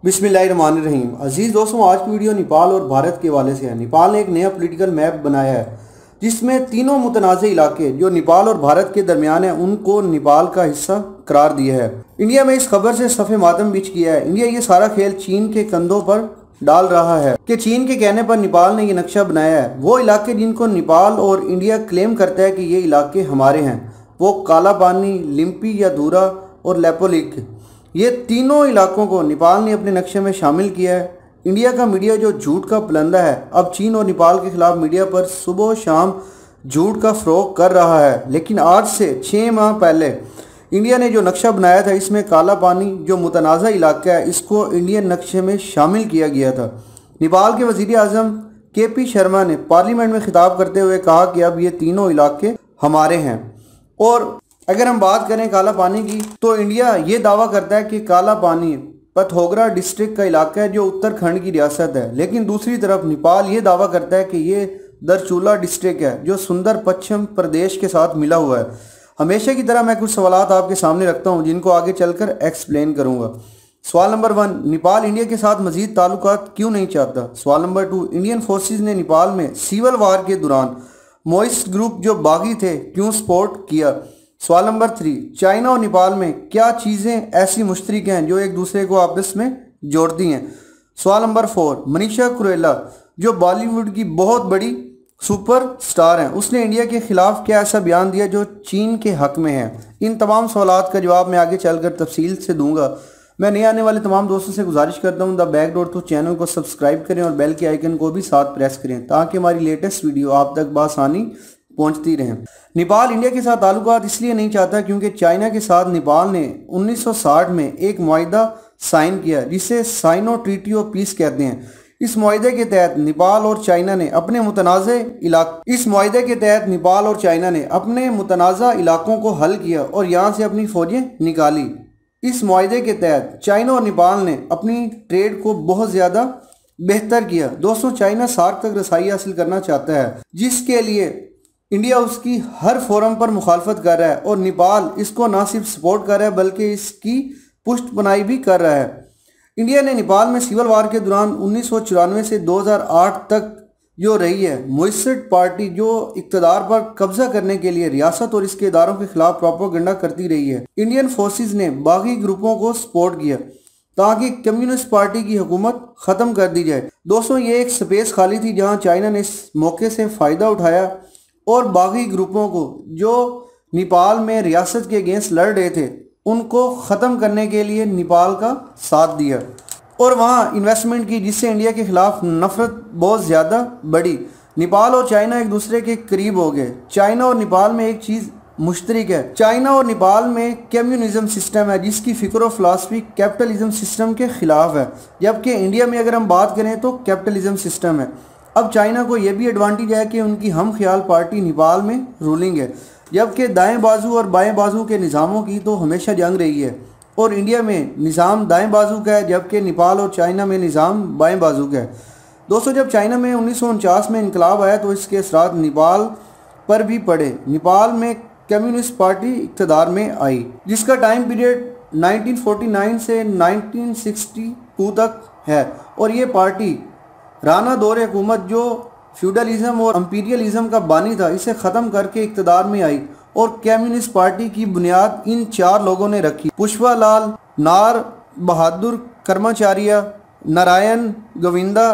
बिस्मिल्लाहिर्रहमानिर्रहीम। अजीज़ दोस्तों, आज की वीडियो नेपाल और भारत के हवाले से है। नेपाल ने एक नया पॉलिटिकल मैप बनाया है जिसमें तीनों मुतनाज़ इलाके जो नेपाल और भारत के दरमियान है उनको नेपाल का हिस्सा करार दिया है। इंडिया में इस खबर से सफ़े मातम बिछ किया है। इंडिया ये सारा खेल चीन के कंधों पर डाल रहा है कि चीन के कहने पर नेपाल ने ये नक्शा बनाया है। वो इलाके जिनको नेपाल और इंडिया क्लेम करता है कि ये इलाके हमारे हैं, वो काला पानी, लिम्पी या धूरा और लेपोलिक, ये तीनों इलाकों को नेपाल ने अपने नक्शे में शामिल किया है। इंडिया का मीडिया जो झूठ का पलंदा है, अब चीन और नेपाल के खिलाफ मीडिया पर सुबह शाम झूठ का फ़रोग कर रहा है। लेकिन आज से 6 माह पहले इंडिया ने जो नक्शा बनाया था, इसमें काला पानी जो मुतनाज़ा इलाका है, इसको इंडियन नक्शे में शामिल किया गया था। नेपाल के वज़ीर आज़म KP शर्मा ने पार्लियामेंट में खिताब करते हुए कहा कि अब ये तीनों इलाके हमारे हैं। और अगर हम बात करें काला पानी की, तो इंडिया ये दावा करता है कि काला पानी पथोगरा डिस्ट्रिक्ट का इलाका है जो उत्तराखंड की रियासत है। लेकिन दूसरी तरफ नेपाल ये दावा करता है कि ये दरचूला डिस्ट्रिक्ट है जो सुंदर पश्चिम प्रदेश के साथ मिला हुआ है। हमेशा की तरह मैं कुछ सवालात आपके सामने रखता हूँ जिनको आगे चलकर एक्सप्लेन करूँगा। सवाल नंबर 1, नेपाल इंडिया के साथ मजीद ताल्लुकात क्यों नहीं चाहता? सवाल नंबर 2, इंडियन फोर्सेज ने नेपाल में सिविल वार के दौरान मोइस्ट ग्रुप जो बागी थे क्यों सपोर्ट किया? सवाल नंबर 3, चाइना और नेपाल में क्या चीज़ें ऐसी मुश्तरक हैं जो एक दूसरे को आपस में जोड़ती हैं? सवाल नंबर 4, मनीषा कोइराला जो बॉलीवुड की बहुत बड़ी सुपर स्टार हैं, उसने इंडिया के खिलाफ क्या ऐसा बयान दिया जो चीन के हक में है? इन तमाम सवालात का जवाब मैं आगे चलकर तफसील से दूंगा। मैं नए आने वाले तमाम दोस्तों से गुजारिश करता हूं द बैकडोर तो चैनल को सब्सक्राइब करें और बेल के आइकन को भी साथ प्रेस करें ताकि हमारी लेटेस्ट वीडियो आप तक बआसानी पहुंचती रहें। नेपाल इंडिया के साथ ताल्लुकात इसलिए नहीं चाहता क्योंकि चाइना के साथ नेपाल ने 1960 में एक मुआहिदा साइन किया जिसे साइनो ट्रीटी ऑफ पीस कहते हैं। इस मुआहिदे के तहत नेपाल और चाइना ने अपने मुतनाज़ा इलाकों को हल किया और यहाँ से अपनी फौजें निकाली। इस मुआहिदे के तहत चाइना और नेपाल ने अपनी ट्रेड को बहुत ज़्यादा बेहतर किया। दोस्तों, चाइना सार्क तक रसाई हासिल करना चाहता है जिसके लिए इंडिया उसकी हर फोरम पर मुखालफत कर रहा है और नेपाल इसको ना सिर्फ सपोर्ट कर रहा है बल्कि इसकी पुष्टपनाही भी कर रहा है। इंडिया ने नेपाल में सिविल वार के दौरान 1994 से 2008 तक जो रही है मोइस्ट पार्टी जो इक़्तिदार पर कब्जा करने के लिए रियासत और इसके इदारों के खिलाफ प्रोपेगेंडा करती रही है। इंडियन फोर्सेस ने बागी ग्रुपों को सपोर्ट किया ताकि कम्युनिस्ट पार्टी की हुकूमत ख़त्म कर दी जाए। दोस्तों, ये एक स्पेस खाली थी जहां चाइना ने इस मौके से फ़ायदा उठाया और बागी ग्रुपों को जो नेपाल में रियासत के अगेंस्ट लड़ रहे थे उनको ख़त्म करने के लिए नेपाल का साथ दिया और वहाँ इन्वेस्टमेंट की, जिससे इंडिया के खिलाफ नफरत बहुत ज़्यादा बढ़ी। नेपाल और चाइना एक दूसरे के करीब हो गए। चाइना और नेपाल में एक चीज़ मुश्तरक है, चाइना और नेपाल में कम्युनिज्म सिस्टम है जिसकी फ़िक्र और फिलासफी कैपिटलिज्म सिस्टम के ख़िलाफ़ है, जबकि इंडिया में अगर हम बात करें तो कैपिटलिज्म सिस्टम है। अब चाइना को यह भी एडवांटेज है कि उनकी हम ख्याल पार्टी नेपाल में रूलिंग है, जबकि दाएं बाजू और बाएं बाजू के निज़ामों की तो हमेशा जंग रही है और इंडिया में निज़ाम दाएं बाजू का है जबकि नेपाल और चाइना में निज़ाम बाएं बाजू का है। दोस्तों, जब चाइना में 1949 में इनकलाब आया तो इसके असरात नेपाल पर भी पड़े। नेपाल में कम्युनिस्ट पार्टी इक़्तिदार में आई जिसका टाइम पीरियड 1949 से 1962 तक है और ये पार्टी राणा दौर हुकूमत जो फ्यूडलिज्म और अम्पीरियलिज्म का बानी था इसे ख़त्म करके इक़्तिदार में आई और कम्युनिस्ट पार्टी की बुनियाद इन 4 लोगों ने रखी। पुष्पालाल नार बहादुर कर्माचार्य, नारायण गोविंदा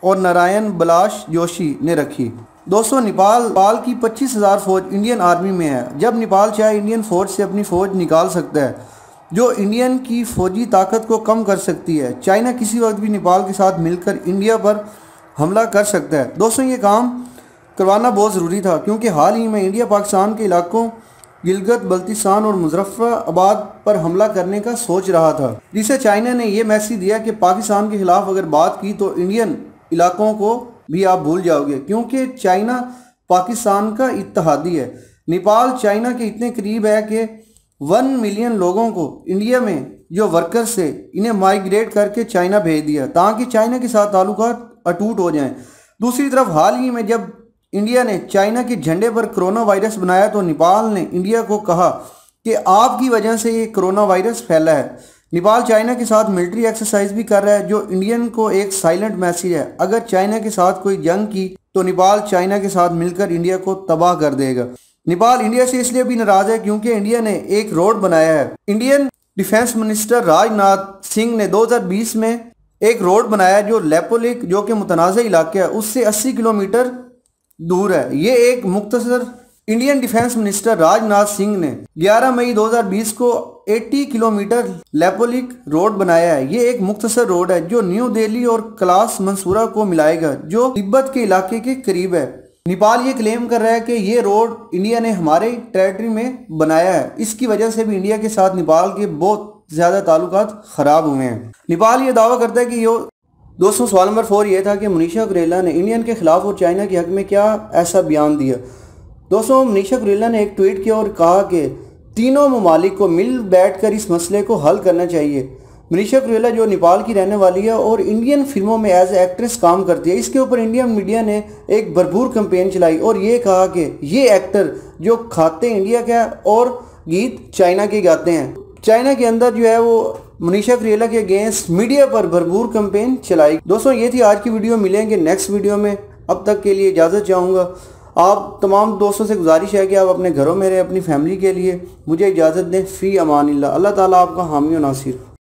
और नारायण बलाश जोशी ने रखी। दोस्तों, नेपाल की 25,000 फौज इंडियन आर्मी में है। जब नेपाल चाहे इंडियन फौज से अपनी फ़ौज निकाल सकता है जो इंडियन की फौजी ताकत को कम कर सकती है। चाइना किसी वक्त भी नेपाल के साथ मिलकर इंडिया पर हमला कर सकता है। दोस्तों, ये काम करवाना बहुत ज़रूरी था क्योंकि हाल ही में इंडिया पाकिस्तान के इलाकों गिलगित बल्तिस्तान और मुजफ्फराबाद पर हमला करने का सोच रहा था, जिसे चाइना ने यह मैसेज दिया कि पाकिस्तान के खिलाफ अगर बात की तो इंडियन इलाकों को भी आप भूल जाओगे क्योंकि चाइना पाकिस्तान का इत्तेहादी है। नेपाल चाइना के इतने करीब है कि 1 मिलियन लोगों को इंडिया में जो वर्कर्स थे इन्हें माइग्रेट करके चाइना भेज दिया ताकि चाइना के साथ ताल्लुकात अटूट हो जाएं। दूसरी तरफ हाल ही में जब इंडिया ने चाइना के झंडे पर कोरोना वायरस बनाया तो नेपाल ने इंडिया को कहा कि आपकी वजह से ये कोरोना वायरस फैला है। नेपाल चाइना के साथ मिलिट्री एक्सरसाइज भी कर रहा है, जो इंडियन को एक साइलेंट मैसेज है। अगर चाइना के साथ कोई जंग की तो नेपाल चाइना के साथ मिलकर इंडिया को तबाह कर देगा। नेपाल इंडिया से इसलिए भी नाराज है क्योंकि इंडिया ने एक रोड बनाया है। Indian defence minister Rajnath Singh ने 2020 में एक रोड बनाया जो लेपोलिक, जो कि मुतनाज़ इलाके है, उससे 80 किलोमीटर दूर है। ये एक मुख्तसर Indian defence minister Rajnath Singh ने 11 मई 2020 को 80 किलोमीटर लेपोलिक रोड बनाया है। ये एक मुख्तसर रोड है जो न्यू दिल्ली और क्लास मंसूरा को मिलाएगा, जो तिब्बत के इलाके के करीब है। नेपाल ये क्लेम कर रहा है कि ये रोड इंडिया ने हमारे टेरिटरी में बनाया है। इसकी वजह से भी इंडिया के साथ नेपाल के बहुत ज़्यादा ताल्लुकात ख़राब हुए हैं। नेपाल ये दावा करता है कि ये दोस्तों सवाल नंबर 4 ये था कि मनीषा कुरेला ने इंडियन के खिलाफ और चाइना के हक में क्या ऐसा बयान दिया। दोस्तों मनीषा कुरेला ने एक ट्वीट किया और कहा कि तीनों ममालिक को मिल बैठकर इस मसले को हल करना चाहिए। मनीषा कुरेला जो नेपाल की रहने वाली है और इंडियन फिल्मों में एज ए एक्ट्रेस काम करती है, इसके ऊपर इंडियन मीडिया ने एक भरपूर कैंपेन चलाई और ये कहा कि ये एक्टर जो खाते इंडिया का और गीत चाइना के गाते हैं। चाइना के अंदर जो है वो मनीषा कुरेला के अगेंस्ट मीडिया पर भरपूर कैंपेन चलाई। दोस्तों ये थी आज की वीडियो, मिलेंगे नेक्स्ट वीडियो में। अब तक के लिए इजाज़त चाहूँगा। आप तमाम दोस्तों से गुजारिश है कि आप अपने घरों में रहें, अपनी फैमिली के लिए मुझे इजाज़त दें। फ़ी अमानिल्लाह। अल्लाह ताला आपका हामी और नासिर।